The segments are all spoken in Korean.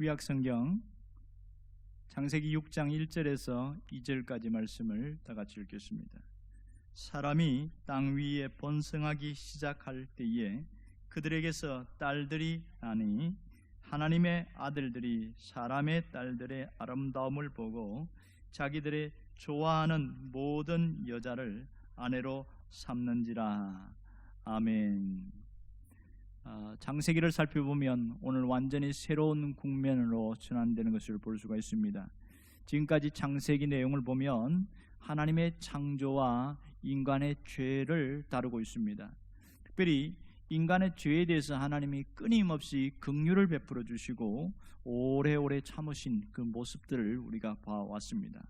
구약 성경 창세기 6장 1절에서 2절까지 말씀을 다 같이 읽겠습니다. 사람이 땅 위에 번성하기 시작할 때에 그들에게서 딸들이 나니 하나님의 아들들이 사람의 딸들의 아름다움을 보고 자기들의 좋아하는 모든 여자를 아내로 삼는지라. 아멘. 창세기를 살펴보면 오늘 완전히 새로운 국면으로 전환되는 것을 볼 수가 있습니다. 지금까지 창세기 내용을 보면 하나님의 창조와 인간의 죄를 다루고 있습니다. 특별히 인간의 죄에 대해서 하나님이 끊임없이 긍휼을 베풀어 주시고 오래오래 참으신 그 모습들을 우리가 봐왔습니다.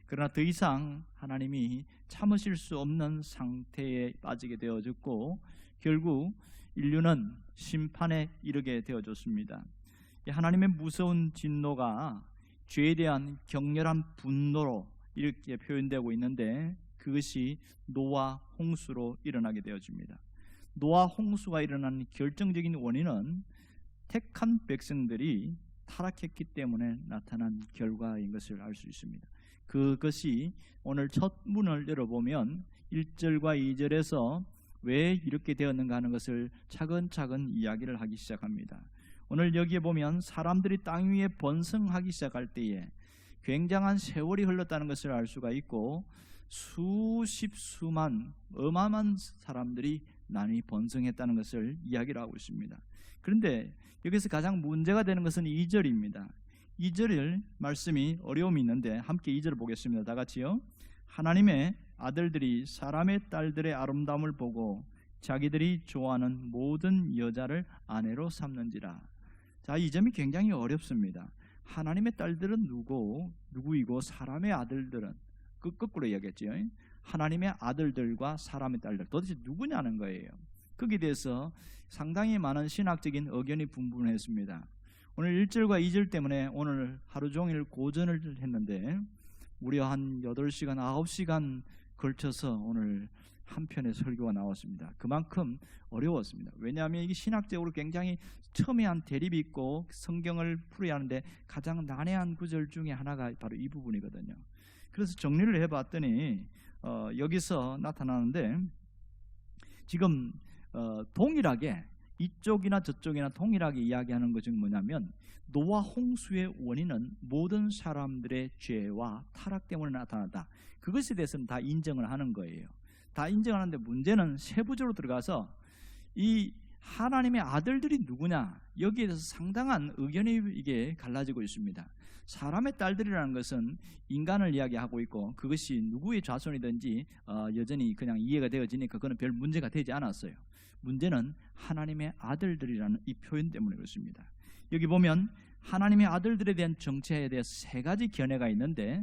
그러나 더 이상 하나님이 참으실 수 없는 상태에 빠지게 되어졌고 결국 인류는 심판에 이르게 되어졌습니다. 하나님의 무서운 진노가 죄에 대한 격렬한 분노로 이렇게 표현되고 있는데 그것이 노아 홍수로 일어나게 되어집니다. 노아 홍수가 일어난 결정적인 원인은 택한 백성들이 타락했기 때문에 나타난 결과인 것을 알 수 있습니다. 그것이 오늘 첫 문을 열어보면 1절과 2절에서 왜 이렇게 되었는가 하는 것을 차근차근 이야기를 하기 시작합니다. 오늘 여기에 보면 사람들이 땅 위에 번성하기 시작할 때에 굉장한 세월이 흘렀다는 것을 알 수가 있고 수십 수만 어마어마한 사람들이 나뉘 번성했다는 것을 이야기를 하고 있습니다. 그런데 여기서 가장 문제가 되는 것은 2절입니다. 2절 말씀이 어려움이 있는데 함께 2절을 보겠습니다. 다 같이요. 하나님의 아들들이 사람의 딸들의 아름다움을 보고 자기들이 좋아하는 모든 여자를 아내로 삼는지라. 자, 이 점이 굉장히 어렵습니다. 하나님의 딸들은 누구이고 사람의 아들들은 거꾸로 이야기했죠. 하나님의 아들들과 사람의 딸들 도대체 누구냐는 거예요. 거기에 대해서 상당히 많은 신학적인 의견이 분분했습니다. 오늘 1절과 2절 때문에 오늘 하루 종일 고전을 했는데 무려 한 8시간, 9시간 걸쳐서 오늘 한 편의 설교가 나왔습니다. 그만큼 어려웠습니다. 왜냐하면 이게 신학적으로 굉장히 첨예한 대립이 있고 성경을 풀어야 하는데 가장 난해한 구절 중에 하나가 바로 이 부분이거든요. 그래서 정리를 해봤더니 여기서 나타나는데 지금 동일하게 이쪽이나 저쪽이나 동일하게 이야기하는 것이 뭐냐면 노아 홍수의 원인은 모든 사람들의 죄와 타락 때문에 나타났다. 그것에 대해서는 다 인정을 하는 거예요. 다 인정하는데 문제는 세부적으로 들어가서 이 하나님의 아들들이 누구냐 여기에 대해서 상당한 의견이 이게 갈라지고 있습니다. 사람의 딸들이라는 것은 인간을 이야기하고 있고 그것이 누구의 자손이든지 여전히 그냥 이해가 되어지니까 그건 별 문제가 되지 않았어요. 문제는 하나님의 아들들이라는 이 표현 때문에 그렇습니다. 여기 보면 하나님의 아들들에 대한 정체에 대해서 세 가지 견해가 있는데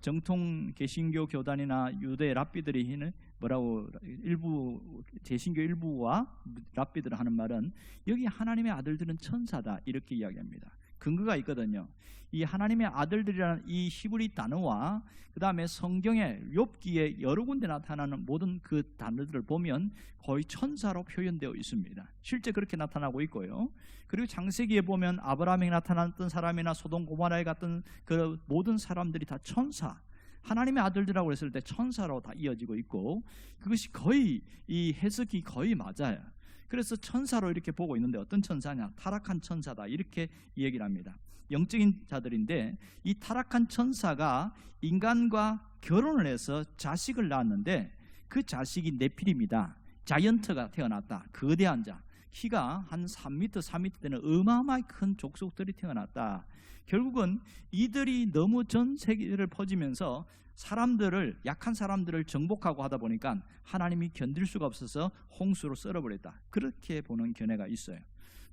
정통 개신교 교단이나 유대 랍비들이 뭐라고 일부 개신교 일부와 랍비들 하는 말은 여기 하나님의 아들들은 천사다 이렇게 이야기합니다. 근거가 있거든요. 이 하나님의 아들들이라는 이 히브리 단어와 그 다음에 성경의 욥기에 여러 군데 나타나는 모든 그 단어들을 보면 거의 천사로 표현되어 있습니다. 실제 그렇게 나타나고 있고요. 그리고 창세기에 보면 아브라함에 나타났던 사람이나 소돔 고모라에 갔던 그 모든 사람들이 다 천사, 하나님의 아들들이라고 했을 때 천사로 다 이어지고 있고 그것이 거의 이 해석이 거의 맞아요. 그래서 천사로 이렇게 보고 있는데 어떤 천사냐? 타락한 천사다 이렇게 얘기를 합니다. 영적인 자들인데 이 타락한 천사가 인간과 결혼을 해서 자식을 낳았는데 그 자식이 네필입니다. 자이언트가 태어났다. 거대한 자. 키가 한 3m, 4m 되는 어마어마하게 큰 족속들이 태어났다. 결국은 이들이 너무 전 세계를 퍼지면서 사람들을 약한 사람들을 정복하고 하다 보니까 하나님이 견딜 수가 없어서 홍수로 썰어버렸다. 그렇게 보는 견해가 있어요.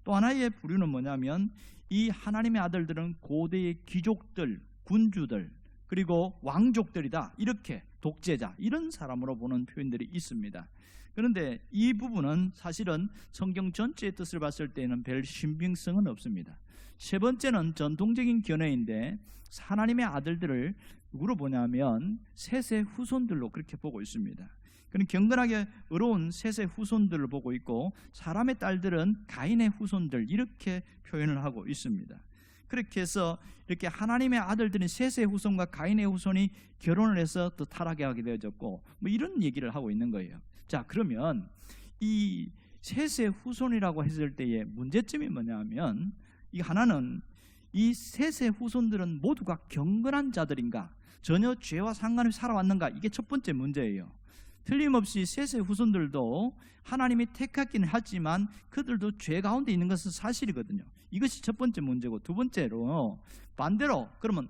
또 하나의 부류는 뭐냐면 이 하나님의 아들들은 고대의 귀족들, 군주들 그리고 왕족들이다. 이렇게 독재자 이런 사람으로 보는 표현들이 있습니다. 그런데 이 부분은 사실은 성경 전체의 뜻을 봤을 때는 별 신빙성은 없습니다. 세 번째는 전통적인 견해인데 하나님의 아들들을 누구로 보냐면 셋의 후손들로 그렇게 보고 있습니다. 그는 경건하게 의로운 셋의 후손들을 보고 있고 사람의 딸들은 가인의 후손들 이렇게 표현을 하고 있습니다. 그렇게 해서 이렇게 하나님의 아들들인 셋의 후손과 가인의 후손이 결혼을 해서 또 타락하게 되어졌고 뭐 이런 얘기를 하고 있는 거예요. 자, 그러면 이 셋의 후손이라고 했을 때의 문제점이 뭐냐면, 이 하나는 이 셋의 후손들은 모두가 경건한 자들인가, 전혀 죄와 상관없이 살아왔는가, 이게 첫 번째 문제예요. 틀림없이 셋의 후손들도 하나님이 택하기는 하지만 그들도 죄 가운데 있는 것은 사실이거든요. 이것이 첫 번째 문제고, 두 번째로 반대로 그러면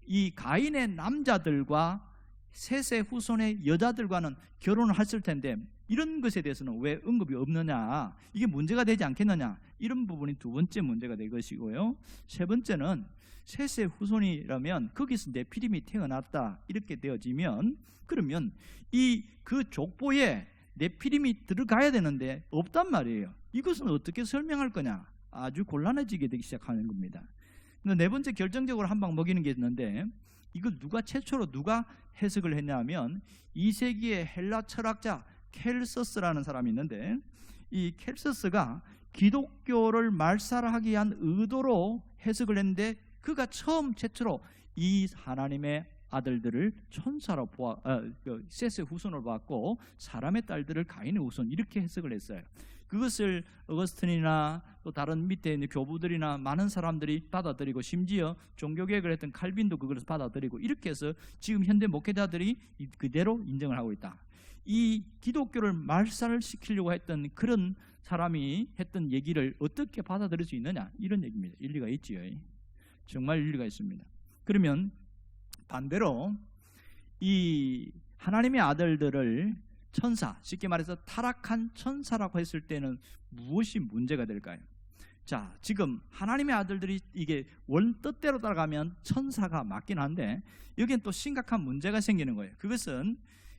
이 가인의 남자들과 셋의 후손의 여자들과는 결혼을 했을 텐데 이런 것에 대해서는 왜 언급이 없느냐, 이게 문제가 되지 않겠느냐, 이런 부분이 두 번째 문제가 될 것이고요. 세 번째는 셋의 후손이라면 거기서 네피림이 태어났다 이렇게 되어지면, 그러면 그 족보에 네피림이 들어가야 되는데 없단 말이에요. 이것은 어떻게 설명할 거냐, 아주 곤란해지게 되기 시작하는 겁니다. 네 번째, 결정적으로 한 방 먹이는 게 있는데, 이걸 최초로 누가 해석을 했냐면 2세기의 헬라 철학자 켈서스라는 사람이 있는데, 이 켈서스가 기독교를 말살하기 위한 의도로 해석을 했는데, 그가 최초로 이 하나님의 아들들을 천사로 셋의 후손으로 봤고 사람의 딸들을 가인의 후손, 이렇게 해석을 했어요. 그것을 어거스틴이나 또 다른 밑에 있는 교부들이나 많은 사람들이 받아들이고, 심지어 종교개혁을 했던 칼빈도 그것을 받아들이고, 이렇게 해서 지금 현대 목회자들이 그대로 인정을 하고 있다. 이 기독교를 말살을 시키려고 했던 그런 사람이 했던 얘기를 어떻게 받아들일 수 있느냐, 이런 얘기입니다. 일리가 있지요. 정말 일리가 있습니다. 그러면 반대로 이 하나님의 아들들을 천사, 쉽게 말해서 타락한 천사라고 했을 때는 무엇이 문제가 될까요? 자, 지금 하나님의 아들들이 이게 원 뜻대로 따라가면 천사가 맞긴 한데, 여기엔 또 심각한 문제가 생기는 거예요. 그것은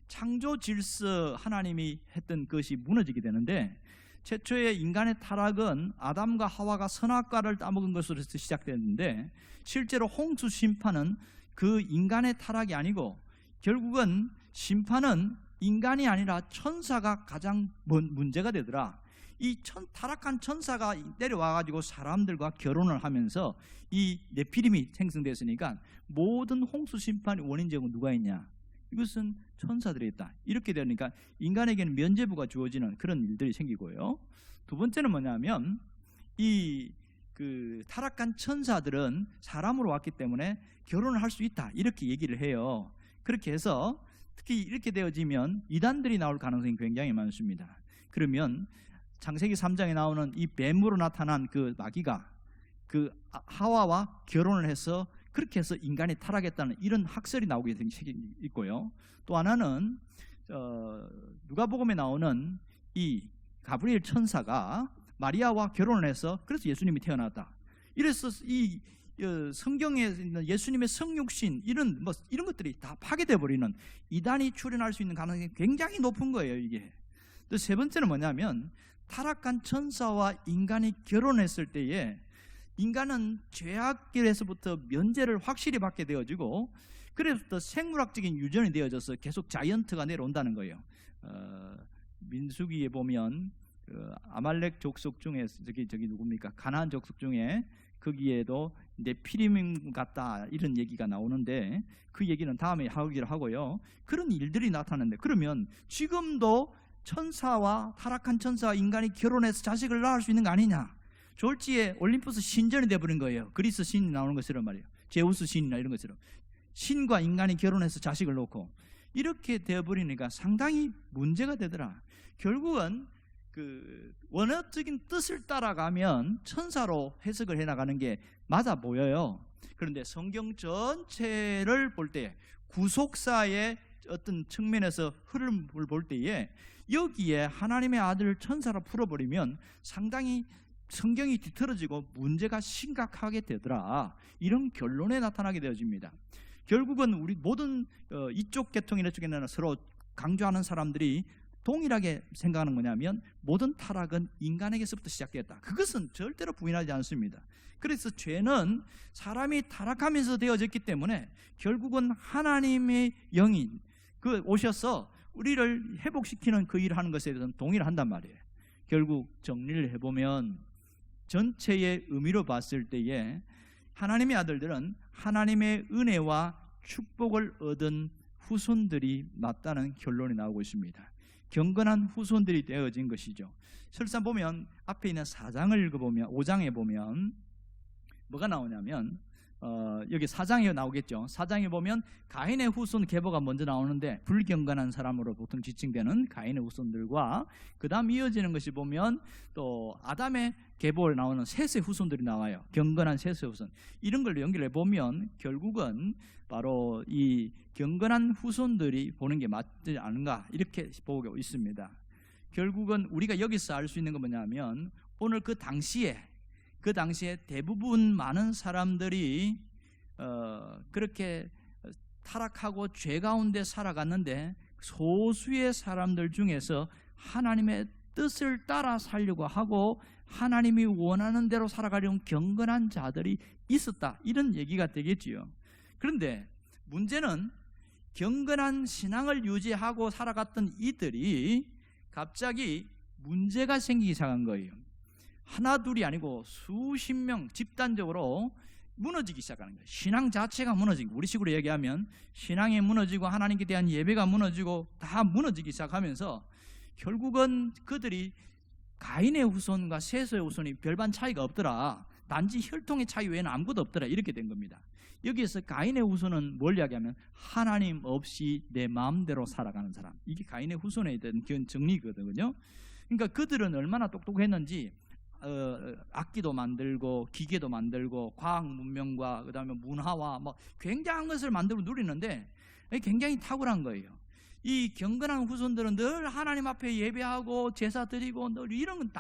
창조 질서 하나님이 했던 것이 무너지게 되는데, 최초의 인간의 타락은 아담과 하와가 선악과를 따먹은 것으로서 시작됐는데, 실제로 홍수 심판은 그 인간의 타락이 아니고 결국은 심판은 인간이 아니라 천사가 가장 문제가 되더라. 이 타락한 천사가 내려와가지고 사람들과 결혼을 하면서 이 네피림이 생성됐으니까 모든 홍수 심판의 원인적은 누가 있냐? 이것은 천사들이 있다. 이렇게 되니까 인간에게는 면죄부가 주어지는 그런 일들이 생기고요. 두 번째는 뭐냐면, 그 타락한 천사들은 사람으로 왔기 때문에 결혼을 할 수 있다, 이렇게 얘기를 해요. 그렇게 해서 특히 이렇게 되어지면 이단들이 나올 가능성이 굉장히 많습니다. 그러면 창세기 3장에 나오는 이 뱀으로 나타난 그 마귀가 그 하와와 결혼을 해서 그렇게 해서 인간이 타락했다는 이런 학설이 나오게 된 책이 있고요. 또 하나는 누가복음에 나오는 이 가브리엘 천사가 마리아와 결혼을 해서 그래서 예수님이 태어났다. 이래서 이 성경에 있는 예수님의 성육신 이런 것들이 다 파괴돼 버리는 이단이 출현할 수 있는 가능성이 굉장히 높은 거예요. 이게. 또 세 번째는 뭐냐면, 타락한 천사와 인간이 결혼했을 때에 인간은 죄악길에서부터 면제를 확실히 받게 되어지고, 그래서 생물학적인 유전이 되어져서 계속 자이언트가 내려온다는 거예요. 민수기에 보면 아말렉 족속 중에 저기 누굽니까? 가나안 족속 중에 거기에도 네피림 같다 이런 얘기가 나오는데, 그 얘기는 다음에 하기로 하고요. 그런 일들이 나타나는데, 그러면 지금도 천사와 타락한 천사와 인간이 결혼해서 자식을 낳을 수 있는 거 아니냐? 졸지에 올림푸스 신전이 돼버린 거예요. 그리스 신이 나오는 것처럼 말이에요. 제우스 신이나 이런 것처럼 신과 인간이 결혼해서 자식을 놓고 이렇게 되어버리니까 상당히 문제가 되더라. 결국은 그 원어적인 뜻을 따라가면 천사로 해석을 해나가는 게 맞아 보여요. 그런데 성경 전체를 볼 때, 구속사의 어떤 측면에서 흐름을 볼 때에 여기에 하나님의 아들을 천사로 풀어버리면 상당히 성경이 뒤틀어지고 문제가 심각하게 되더라, 이런 결론에 나타나게 되어집니다. 결국은 우리 모든 이쪽 계통이나 이쪽에는 서로 강조하는 사람들이 동일하게 생각하는 거냐면, 모든 타락은 인간에게서부터 시작됐다. 그것은 절대로 부인하지 않습니다. 그래서 죄는 사람이 타락하면서 되어졌기 때문에 결국은 하나님의 영이 오셔서 우리를 회복시키는 그 일을 하는 것에 대해서는 동의를 한단 말이에요. 결국 정리를 해보면 전체의 의미로 봤을 때에 하나님의 아들들은 하나님의 은혜와 축복을 얻은 후손들이 맞다는 결론이 나오고 있습니다. 경건한 후손들이 되어진 것이죠. 설사 보면 앞에 있는 4장을 읽어보면 5장에 보면 뭐가 나오냐면 여기 4장에 나오겠죠. 4장에 보면 가인의 후손 계보가 먼저 나오는데 불경건한 사람으로 보통 지칭되는 가인의 후손들과 그 다음 이어지는 것이 보면 또 아담의 계보를 나오는 셋의 후손들이 나와요. 경건한 셋의 후손. 이런 걸 연결해 보면 결국은 바로 이 경건한 후손들이 보는 게 맞지 않은가 이렇게 보고 있습니다. 결국은 우리가 여기서 알 수 있는 건 뭐냐면 오늘 그 당시에 대부분 많은 사람들이 그렇게 타락하고 죄 가운데 살아갔는데 소수의 사람들 중에서 하나님의 뜻을 따라 살려고 하고 하나님이 원하는 대로 살아가려는 경건한 자들이 있었다, 이런 얘기가 되겠지요. 그런데 문제는 경건한 신앙을 유지하고 살아갔던 이들이 갑자기 문제가 생기기 시작한 거예요. 하나 둘이 아니고 수십 명 집단적으로 무너지기 시작하는 거예요. 신앙 자체가 무너지고, 우리식으로 얘기하면 신앙이 무너지고 하나님께 대한 예배가 무너지고 다 무너지기 시작하면서 결국은 그들이 가인의 후손과 셋의 후손이 별반 차이가 없더라, 단지 혈통의 차이 외에는 아무것도 없더라, 이렇게 된 겁니다. 여기에서 가인의 후손은 뭘 이야기하면 하나님 없이 내 마음대로 살아가는 사람, 이게 가인의 후손에 대한 정리거든요. 그러니까 그들은 얼마나 똑똑했는지 악기도 만들고 기계도 만들고 과학 문명과 그다음에 문화와 뭐 굉장한 것을 만들고 누리는데 굉장히 탁월한 거예요. 이 경건한 후손들은 늘 하나님 앞에 예배하고 제사 드리고 늘 이런 건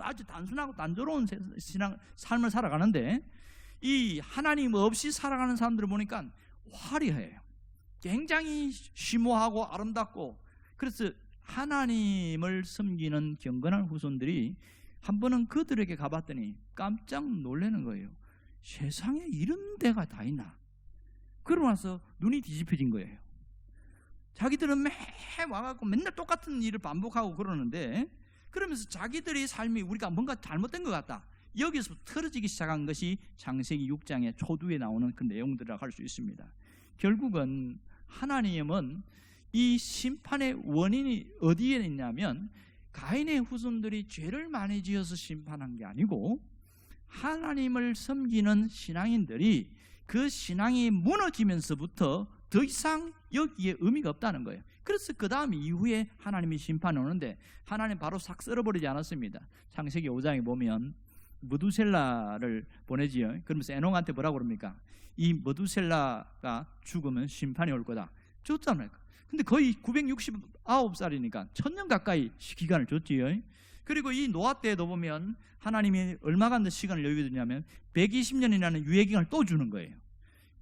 아주 단순하고 단조로운 신앙 삶을 살아가는데, 이 하나님 없이 살아가는 사람들을 보니까 화려해요. 굉장히 심오하고 아름답고, 그래서 하나님을 섬기는 경건한 후손들이 한 번은 그들에게 가봤더니 깜짝 놀라는 거예요. 세상에 이런 데가 다 있나? 그러고 나서 눈이 뒤집혀진 거예요. 자기들은 매 와갖고 맨날 똑같은 일을 반복하고 그러는데, 그러면서 자기들의 삶이 우리가 뭔가 잘못된 것 같다, 여기서 틀어지기 시작한 것이 창세기 6장의 초두에 나오는 그 내용들이라고 할 수 있습니다. 결국은 하나님은 이 심판의 원인이 어디에 있냐면 가인의 후손들이 죄를 많이 지어서 심판한 게 아니고 하나님을 섬기는 신앙인들이 그 신앙이 무너지면서부터 더 이상 여기에 의미가 없다는 거예요. 그래서 그 다음 이후에 하나님이 심판이 오는데 하나님 바로 싹 썰어버리지 않았습니다. 창세기 5장에 보면 무두셀라를 보내지요. 그러면서 에녹한테 뭐라고 그럽니까? 이 무두셀라가 죽으면 심판이 올 거다. 줬잖아요. 근데 거의 969살이니까 1000년 가까이 기간을 줬지요. 그리고 이 노아 때에도 보면 하나님이 얼마간 더 시간을 여유가 주냐면 120년이라는 유예기간을 또 주는 거예요.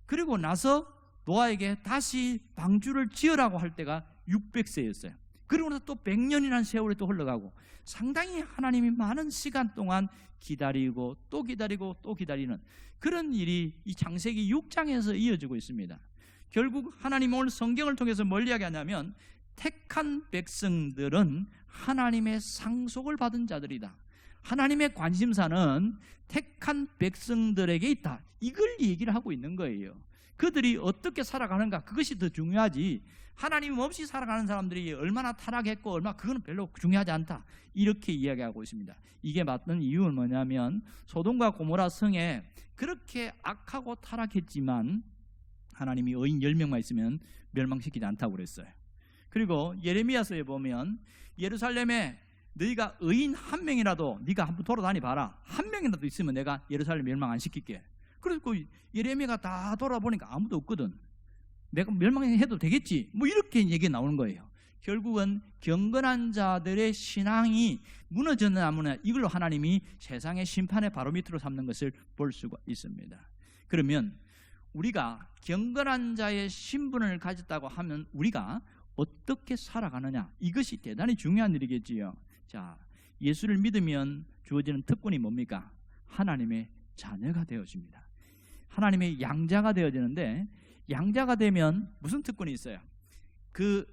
그리고 나서 노아에게 다시 방주를 지으라고 할 때가 600세였어요. 그리고 나서 또 100년이라는 세월이 또 흘러가고 상당히 하나님이 많은 시간 동안 기다리고 또 기다리고 또 기다리는 그런 일이 이 창세기 6장에서 이어지고 있습니다. 결국 하나님 오늘 성경을 통해서 뭘 이야기하냐면 택한 백성들은 하나님의 상속을 받은 자들이다. 하나님의 관심사는 택한 백성들에게 있다. 이걸 얘기를 하고 있는 거예요. 그들이 어떻게 살아가는가, 그것이 더 중요하지 하나님 없이 살아가는 사람들이 얼마나 타락했고 얼마나, 그거는 별로 중요하지 않다, 이렇게 이야기하고 있습니다. 이게 맞는 이유는 뭐냐면 소돔과 고모라 성에 그렇게 악하고 타락했지만 하나님이 의인 10명만 있으면 멸망시키지 않다고 그랬어요. 그리고 예레미야서에 보면 예루살렘에 너희가 의인 한 명이라도 네가 한번 돌아다니 봐라, 한 명이라도 있으면 내가 예루살렘 멸망 안 시킬게. 그래서 그 예레미야가 다 돌아보니까 아무도 없거든. 내가 멸망해도 되겠지, 뭐 이렇게 얘기가 나오는 거예요. 결국은 경건한 자들의 신앙이 무너졌느냐 안 무너졌느냐, 이걸로 하나님이 세상의 심판의 바로미터로 삼는 것을 볼 수가 있습니다. 그러면 우리가 경건한 자의 신분을 가졌다고 하면 우리가 어떻게 살아가느냐, 이것이 대단히 중요한 일이겠지요. 자, 예수를 믿으면 주어지는 특권이 뭡니까? 하나님의 자녀가 되어집니다. 하나님의 양자가 되어지는데, 양자가 되면 무슨 특권이 있어요? 그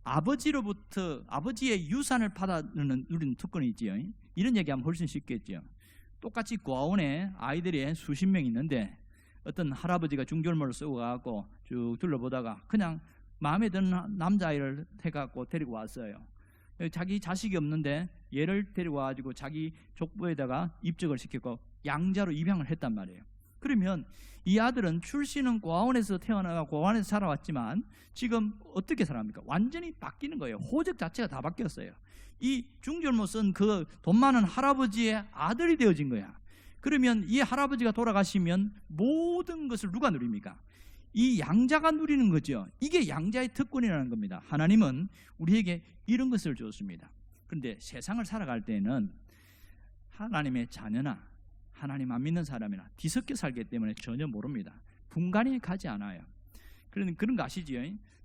아버지로부터 아버지의 유산을 받아 누리는 특권이 있지요. 이런 얘기하면 훨씬 쉽겠죠. 똑같이 고아원에 아이들이 수십 명 있는데 어떤 할아버지가 중절모를 쓰고 가고 쭉 둘러보다가 그냥 마음에 드는 남자아이를 해갖고 데리고 왔어요. 자기 자식이 없는데 얘를 데리고 와가지고 자기 족보에다가 입적을 시켰고 양자로 입양을 했단 말이에요. 그러면 이 아들은 출신은 고아원에서 태어나고 고아원에서 살아왔지만 지금 어떻게 살아갑니까? 완전히 바뀌는 거예요. 호적 자체가 다 바뀌었어요. 이 중절모 쓴 그 돈 많은 할아버지의 아들이 되어진 거야. 그러면 이 할아버지가 돌아가시면 모든 것을 누가 누립니까? 이 양자가 누리는 거죠. 이게 양자의 특권이라는 겁니다. 하나님은 우리에게 이런 것을 줬습니다. 그런데 세상을 살아갈 때는 하나님의 자녀나 하나님 안 믿는 사람이나 뒤섞여 살기 때문에 전혀 모릅니다. 분간이 가지 않아요. 그런 거 아시죠?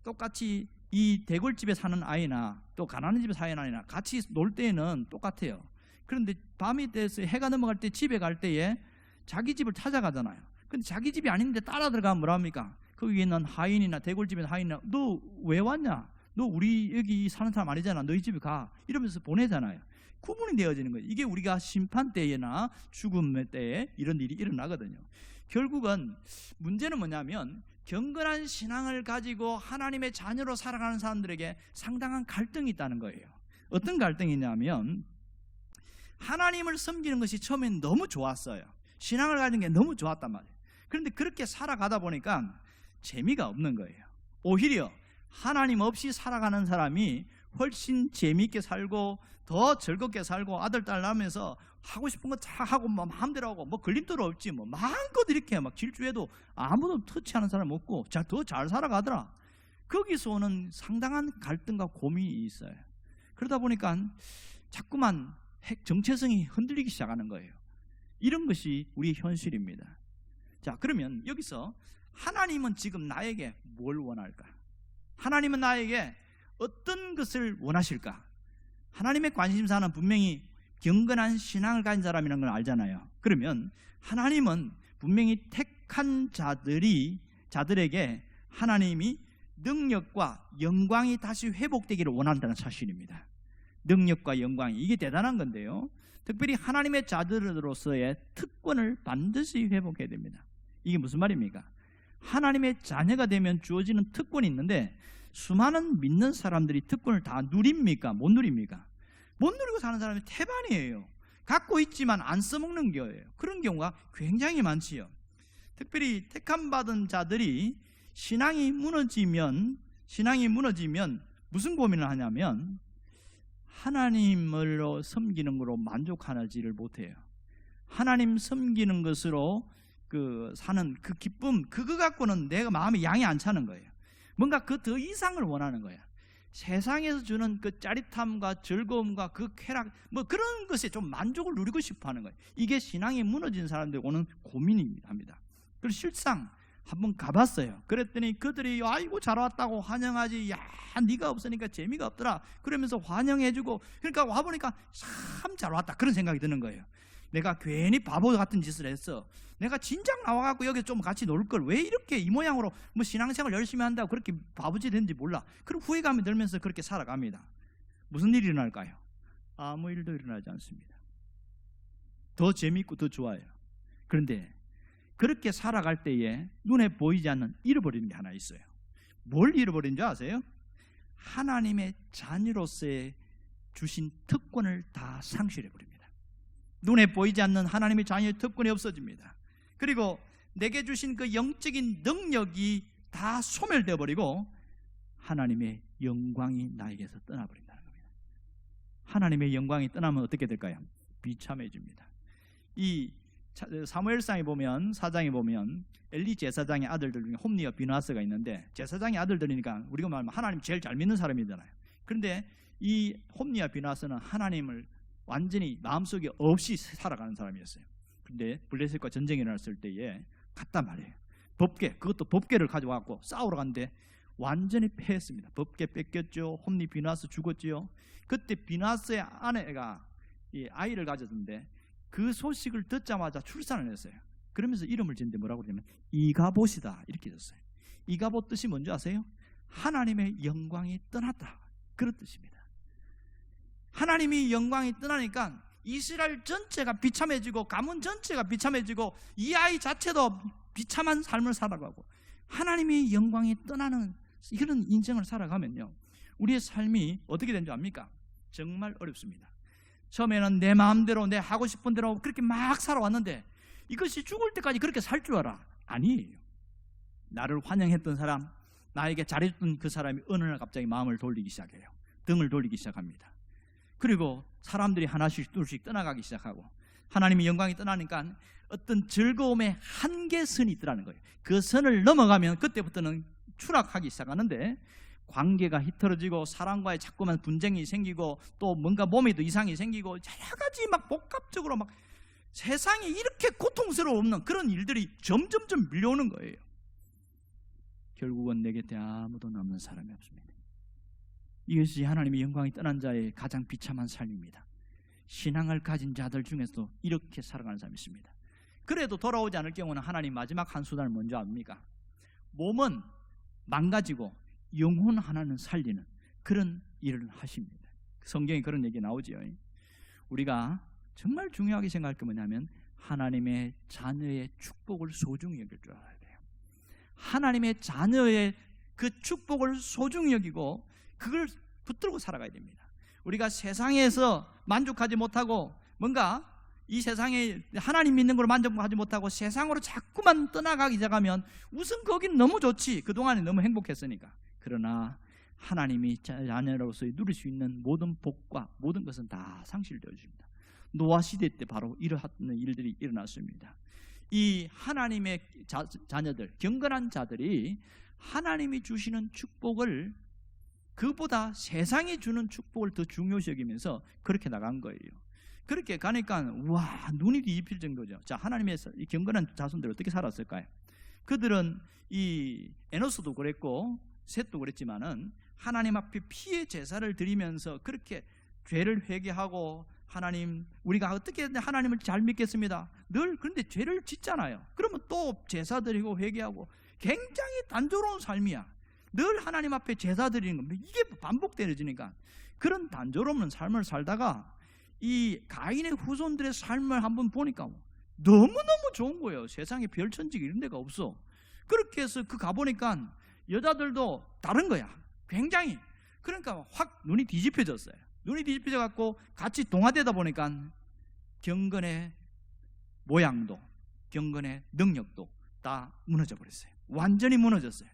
똑같이 이 대골집에 사는 아이나 또 가난한 집에 사는 아이나 같이 놀 때는 똑같아요. 그런데 밤이 돼서 해가 넘어갈 때 집에 갈 때에 자기 집을 찾아가잖아요. 근데 자기 집이 아닌데 따라 들어가면 뭐랍니까? 거기 있는 하인이나 대골집에 하인이나 너 왜 왔냐? 너 우리 여기 사는 사람 아니잖아. 너희 집에 가. 이러면서 보내잖아요. 구분이 되어지는 거예요. 이게 우리가 심판 때나 죽음 때에 이런 일이 일어나거든요. 결국은 문제는 뭐냐면 경건한 신앙을 가지고 하나님의 자녀로 살아가는 사람들에게 상당한 갈등이 있다는 거예요. 어떤 갈등이냐면 하나님을 섬기는 것이 처음엔 너무 좋았어요. 신앙을 가진 게 너무 좋았단 말이에요. 그런데 그렇게 살아가다 보니까 재미가 없는 거예요. 오히려 하나님 없이 살아가는 사람이 훨씬 재미있게 살고 더 즐겁게 살고 아들 딸 낳으면서 하고 싶은 거 다 하고 뭐 마음대로 하고 뭐 걸림돌 없지 뭐 마음껏 이렇게 막 질주해도 아무도 터치하는 사람 없고 더 잘 살아가더라. 거기서 오는 상당한 갈등과 고민이 있어요. 그러다 보니까 자꾸만 정체성이 흔들리기 시작하는 거예요. 이런 것이 우리의 현실입니다. 자, 그러면 여기서 하나님은 지금 나에게 뭘 원할까? 하나님은 나에게 어떤 것을 원하실까? 하나님의 관심사는 분명히 경건한 신앙을 가진 사람이라는 걸 알잖아요. 그러면 하나님은 분명히 택한 자들에게 하나님이 능력과 영광이 다시 회복되기를 원한다는 사실입니다. 능력과 영광이 이게 대단한 건데요. 특별히 하나님의 자들로서의 특권을 반드시 회복해야 됩니다. 이게 무슨 말입니까? 하나님의 자녀가 되면 주어지는 특권이 있는데 수많은 믿는 사람들이 특권을 다 누립니까? 못 누립니까? 못 누리고 사는 사람이 태반이에요. 갖고 있지만 안 써먹는 거예요. 그런 경우가 굉장히 많지요. 특별히 택함받은 자들이 신앙이 무너지면 무슨 고민을 하냐면 하나님을 섬기는 것으로 만족하지를 못해요. 하나님 섬기는 것으로 사는 그 기쁨 그거 갖고는 내가 마음이 양이 안 차는 거예요. 뭔가 그 더 이상을 원하는 거예요. 세상에서 주는 그 짜릿함과 즐거움과 그 쾌락 뭐 그런 것에 좀 만족을 누리고 싶어 하는 거예요. 이게 신앙이 무너진 사람들 오는 고민입니다. 그래서 실상 한번 가봤어요. 그랬더니 그들이 아이고 잘 왔다고 환영하지. 야 네가 없으니까 재미가 없더라. 그러면서 환영해주고 그러니까 와보니까 참 잘 왔다 그런 생각이 드는 거예요. 내가 괜히 바보 같은 짓을 했어. 내가 진작 나와갖고 여기 좀 같이 놀 걸 왜 이렇게 이 모양으로 뭐 신앙생활 열심히 한다고 그렇게 바보짓 했는지 몰라. 그럼 후회감이 들면서 그렇게 살아갑니다. 무슨 일이 일어날까요? 아무 일도 일어나지 않습니다. 더 재미있고 더 좋아요. 그런데 그렇게 살아갈 때에 눈에 보이지 않는 잃어버리는 게 하나 있어요. 뭘 잃어버린 줄 아세요? 하나님의 자녀로서의 주신 특권을 다 상실해버립니다. 눈에 보이지 않는 하나님의 자녀의 특권이 없어집니다. 그리고 내게 주신 그 영적인 능력이 다 소멸되어 버리고 하나님의 영광이 나에게서 떠나버린다는 겁니다. 하나님의 영광이 떠나면 어떻게 될까요? 비참해집니다. 이 사무엘상에 보면 4장에 보면 엘리 제사장의 아들들 중에 홈니와 비나스가 있는데 제사장의 아들들이니까 우리가 말하면 하나님 제일 잘 믿는 사람이잖아요. 그런데 이 홈니와 비나스는 하나님을 완전히 마음속에 없이 살아가는 사람이었어요. 그런데 블레셋과 전쟁이 일어났을 때에 갔단 말이에요. 그것도 법궤를 가져와갖고 싸우러 갔는데 완전히 패했습니다. 법궤 뺏겼죠. 홈니 비나스 죽었지요. 그때 비나스의 아내가 이 아이를 가졌는데 그 소식을 듣자마자 출산을 했어요. 그러면서 이름을 짓는데 뭐라고 그러냐면 이가봇이다 이렇게 졌어요. 이가봇 뜻이 뭔지 아세요? 하나님의 영광이 떠났다 그런 뜻입니다. 하나님이 영광이 떠나니까 이스라엘 전체가 비참해지고 가문 전체가 비참해지고 이 아이 자체도 비참한 삶을 살아가고 하나님의 영광이 떠나는 이런 인생을 살아가면요, 우리의 삶이 어떻게 된 줄 압니까? 정말 어렵습니다. 처음에는 내 마음대로 내 하고 싶은 대로 그렇게 막 살아왔는데 이것이 죽을 때까지 그렇게 살 줄 알아? 아니에요. 나를 환영했던 사람, 나에게 잘해줬던 그 사람이 어느 날 갑자기 마음을 돌리기 시작해요. 등을 돌리기 시작합니다. 그리고 사람들이 하나씩 둘씩 떠나가기 시작하고 하나님의 영광이 떠나니까 어떤 즐거움의 한계선이 있더라는 거예요. 그 선을 넘어가면 그때부터는 추락하기 시작하는데 관계가 흐트러지고 사람과의 자꾸만 분쟁이 생기고 또 뭔가 몸에도 이상이 생기고 여러 가지 막 복합적으로 막 세상에 이렇게 고통스러운 그런 일들이 점점점 밀려오는 거예요. 결국은 내 곁에 아무도 남는 사람이 없습니다. 이것이 하나님의 영광이 떠난 자의 가장 비참한 삶입니다. 신앙을 가진 자들 중에서도 이렇게 살아가는 사람이 있습니다. 그래도 돌아오지 않을 경우는 하나님 마지막 한 수단을 먼저 합니까? 몸은 망가지고 영혼 하나는 살리는 그런 일을 하십니다. 성경에 그런 얘기 나오지요. 우리가 정말 중요하게 생각할 게 뭐냐면 하나님의 자녀의 축복을 소중히 여길 줄 알아야 돼요. 하나님의 자녀의 그 축복을 소중히 여기고 그걸 붙들고 살아가야 됩니다. 우리가 세상에서 만족하지 못하고 뭔가 이 세상에 하나님 믿는 걸로 만족하지 못하고 세상으로 자꾸만 떠나가기 시작하면 우선 거긴 너무 좋지, 그동안에 너무 행복했으니까. 그러나 하나님이 자녀로서 누릴 수 있는 모든 복과 모든 것은 다 상실되어집니다. 노아 시대 때 바로 이러한 일들이 일어났습니다. 이 하나님의 자녀들, 경건한 자들이 하나님이 주시는 축복을 그보다 세상이 주는 축복을 더 중요시 여기면서 그렇게 나간 거예요. 그렇게 가니까 와, 눈이 뒤집힐 정도죠. 자, 하나님의 경건한 자손들 어떻게 살았을까요? 그들은 이 에노스도 그랬고 셋도 그랬지만은 하나님 앞에 피의 제사를 드리면서 그렇게 죄를 회개하고 하나님, 우리가 어떻게 하나님을 잘 믿겠습니다. 늘 그런데 죄를 짓잖아요. 그러면 또 제사 드리고 회개하고 굉장히 단조로운 삶이야. 늘 하나님 앞에 제사 드리는 겁니다. 이게 반복되어지니까 그런 단조로운 삶을 살다가 이 가인의 후손들의 삶을 한번 보니까 너무너무 좋은 거예요. 세상에 별천지가 이런 데가 없어. 그렇게 해서 그 가보니까 여자들도 다른 거야. 굉장히. 그러니까 확 눈이 뒤집혀졌어요. 눈이 뒤집혀져 갖고 같이 동화되다 보니까 경건의 모양도 경건의 능력도 다 무너져 버렸어요. 완전히 무너졌어요.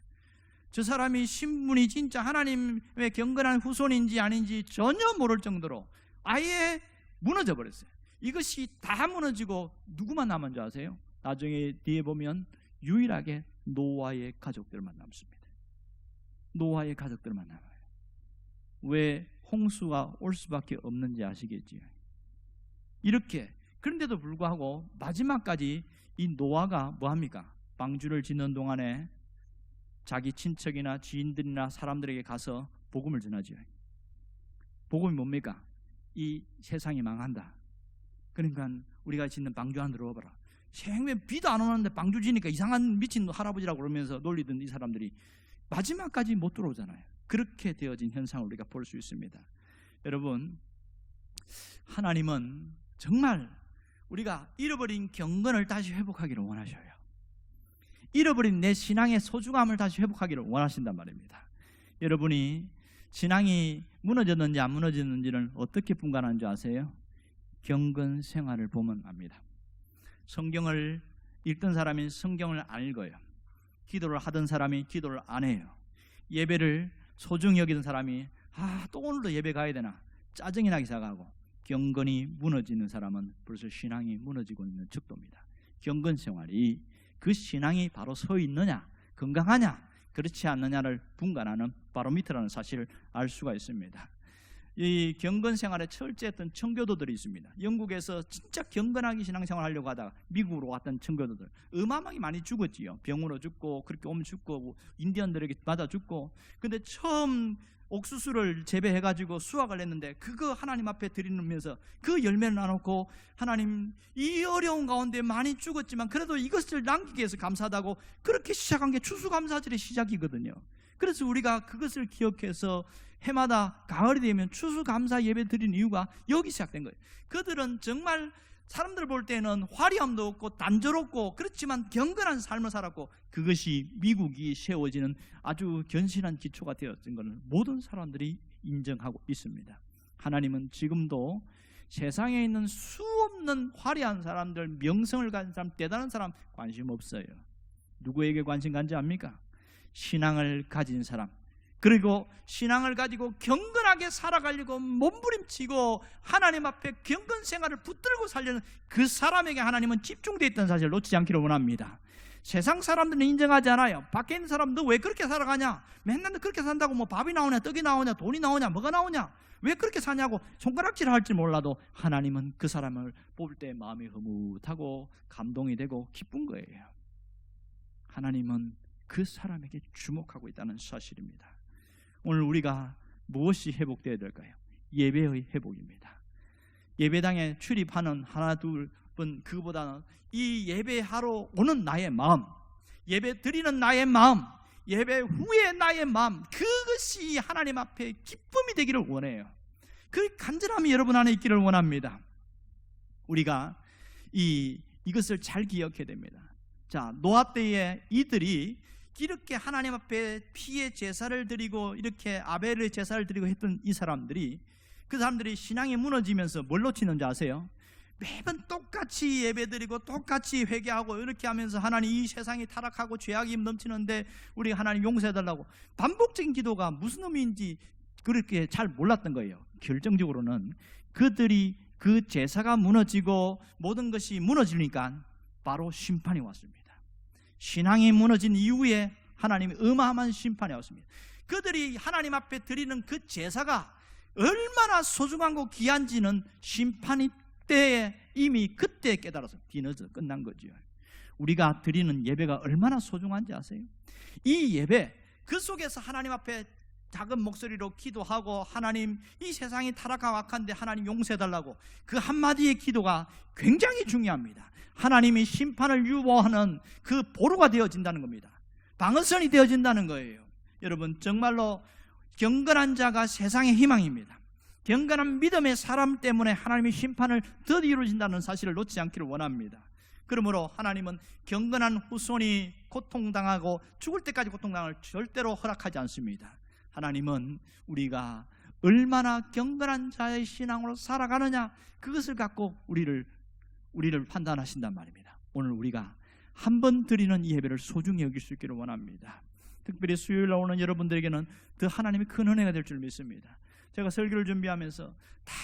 저 사람이 신분이 진짜 하나님의 경건한 후손인지 아닌지 전혀 모를 정도로 아예 무너져 버렸어요. 이것이 다 무너지고 누구만 남은 줄 아세요? 나중에 뒤에 보면 유일하게 노아의 가족들만 남습니다. 노아의 가족들만 남아요. 왜 홍수가 올 수밖에 없는지 아시겠지요? 이렇게. 그런데도 불구하고 마지막까지 이 노아가 뭐합니까? 방주를 짓는 동안에 자기 친척이나 지인들이나 사람들에게 가서 복음을 전하죠. 복음이 뭡니까? 이 세상이 망한다. 그러니까 우리가 짓는 방주 안으로 들어와봐라. 생면 비도 안 오는데 방주 지니까 이상한 미친 할아버지라고 그러면서 놀리던 이 사람들이 마지막까지 못 들어오잖아요. 그렇게 되어진 현상을 우리가 볼 수 있습니다. 여러분, 하나님은 정말 우리가 잃어버린 경건을 다시 회복하기를 원하셔요. 잃어버린 내 신앙의 소중함을 다시 회복하기를 원하신단 말입니다. 여러분이 신앙이 무너졌는지 안 무너졌는지를 어떻게 분간하는 줄 아세요? 경건 생활을 보면 압니다. 성경을 읽던 사람이 성경을 안 읽어요. 기도를 하던 사람이 기도를 안 해요. 예배를 소중히 여기던 사람이 또 오늘도 예배 가야 되나 짜증이 나기 시작하고, 경건이 무너지는 사람은 벌써 신앙이 무너지고 있는 척도입니다. 경건 생활이 그 신앙이 바로 서 있느냐, 건강하냐, 그렇지 않느냐를 분간하는 바로미터라는 사실을 알 수가 있습니다. 이 경건 생활에 철저했던 청교도들이 있습니다. 영국에서 진짜 경건하게 신앙생활 하려고 하다가 미국으로 왔던 청교도들 어마어마하게 많이 죽었지요. 병으로 죽고 그렇게 오면 죽고 인디언들에게 맞아 죽고. 근데 처음 옥수수를 재배해가지고 수확을 했는데 그거 하나님 앞에 드리면서 그 열매를 나놓고, 하나님 이 어려운 가운데 많이 죽었지만 그래도 이것을 남기기 위해서 감사하다고 그렇게 시작한 게 추수감사절의 시작이거든요. 그래서 우리가 그것을 기억해서 해마다 가을이 되면 추수감사 예배 드리는 이유가 여기 시작된 거예요. 그들은 정말 사람들 볼 때는 화려함도 없고 단조롭고 그렇지만 경건한 삶을 살았고, 그것이 미국이 세워지는 아주 견실한 기초가 되었던 것을 모든 사람들이 인정하고 있습니다. 하나님은 지금도 세상에 있는 수없는 화려한 사람들, 명성을 가진 사람, 대단한 사람 관심 없어요. 누구에게 관심 간지 압니까? 신앙을 가진 사람, 그리고 신앙을 가지고 경건하게 살아가려고 몸부림치고 하나님 앞에 경건 생활을 붙들고 살려는 그 사람에게 하나님은 집중되어 있다는 사실을 놓치지 않기를 원합니다. 세상 사람들은 인정하지 않아요. 밖에 있는 사람, 너 왜 그렇게 살아가냐? 맨날 너 그렇게 산다고 뭐 밥이 나오냐, 떡이 나오냐, 돈이 나오냐, 뭐가 나오냐, 왜 그렇게 사냐고 손가락질을 할지 몰라도 하나님은 그 사람을 볼 때 마음이 흐뭇하고 감동이 되고 기쁜 거예요. 하나님은 그 사람에게 주목하고 있다는 사실입니다. 오늘 우리가 무엇이 회복되어야 될까요? 예배의 회복입니다. 예배당에 출입하는 하나 둘 분, 그보다는 이 예배하러 오는 나의 마음, 예배 드리는 나의 마음, 예배 후에 나의 마음, 그것이 하나님 앞에 기쁨이 되기를 원해요. 그 간절함이 여러분 안에 있기를 원합니다. 우리가 이것을 잘 기억해야 됩니다. 자, 노아 때에 이들이 이렇게 하나님 앞에 피의 제사를 드리고 이렇게 아벨의 제사를 드리고 했던 이 사람들이, 그 사람들이 신앙이 무너지면서 뭘 놓치는지 아세요? 매번 똑같이 예배드리고 똑같이 회개하고 이렇게 하면서 하나님, 이 세상이 타락하고 죄악이 넘치는데 우리 하나님 용서해달라고 반복적인 기도가 무슨 의미인지 그렇게 잘 몰랐던 거예요. 결정적으로는 그들이 그 제사가 무너지고 모든 것이 무너지니까 바로 심판이 왔습니다. 신앙이 무너진 이후에 하나님이 어마어마한 심판이 왔습니다. 그들이 하나님 앞에 드리는 그 제사가 얼마나 소중하고 귀한지는 심판이 때에 이미 그때 깨달아서 뒤늦어 끝난 거죠. 우리가 드리는 예배가 얼마나 소중한지 아세요? 이 예배, 그 속에서 하나님 앞에 작은 목소리로 기도하고, 하나님, 이 세상이 타락하고 악한데 하나님 용서해달라고, 그 한마디의 기도가 굉장히 중요합니다. 하나님이 심판을 유보하는 그 보루가 되어진다는 겁니다. 방어선이 되어진다는 거예요. 여러분, 정말로 경건한 자가 세상의 희망입니다. 경건한 믿음의 사람 때문에 하나님의 심판을 더 이루어진다는 사실을 놓치지 않기를 원합니다. 그러므로 하나님은 경건한 후손이 고통당하고 죽을 때까지 고통당할 절대로 허락하지 않습니다. 하나님은 우리가 얼마나 경건한 자의 신앙으로 살아가느냐, 그것을 갖고 우리를 판단하신단 말입니다. 오늘 우리가 한 번 드리는 이 예배를 소중히 여길 수 있기를 원합니다. 특별히 수요일 날 오는 여러분들에게는 더 하나님의 큰 은혜가 될 줄 믿습니다. 제가 설교를 준비하면서 다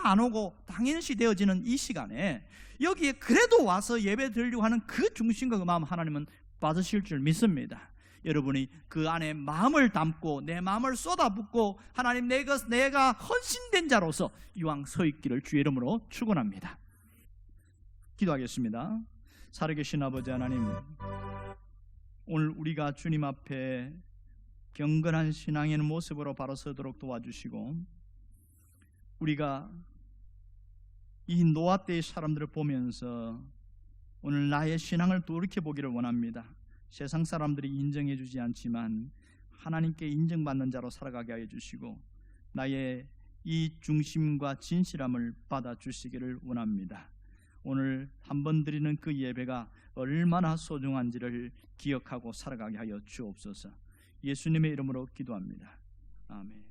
안 오고 당연시 되어지는 이 시간에 여기에 그래도 와서 예배 드리려고 하는 그 중심과 그 마음 하나님은 받으실 줄 믿습니다. 여러분이 그 안에 마음을 담고 내 마음을 쏟아붓고 하나님, 내가 헌신된 자로서 이왕 서 있기를 주의 이름으로 축원합니다. 기도하겠습니다. 살아계신 아버지 하나님, 오늘 우리가 주님 앞에 경건한 신앙의 모습으로 바로 서도록 도와주시고, 우리가 이 노아 때의 사람들을 보면서 오늘 나의 신앙을 돌이켜보기를 원합니다. 세상 사람들이 인정해 주지 않지만 하나님께 인정받는 자로 살아가게 하여 주시고, 나의 이 중심과 진실함을 받아주시기를 원합니다. 오늘 한 번 드리는 그 예배가 얼마나 소중한지를 기억하고 살아가게 하여 주옵소서. 예수님의 이름으로 기도합니다. 아멘.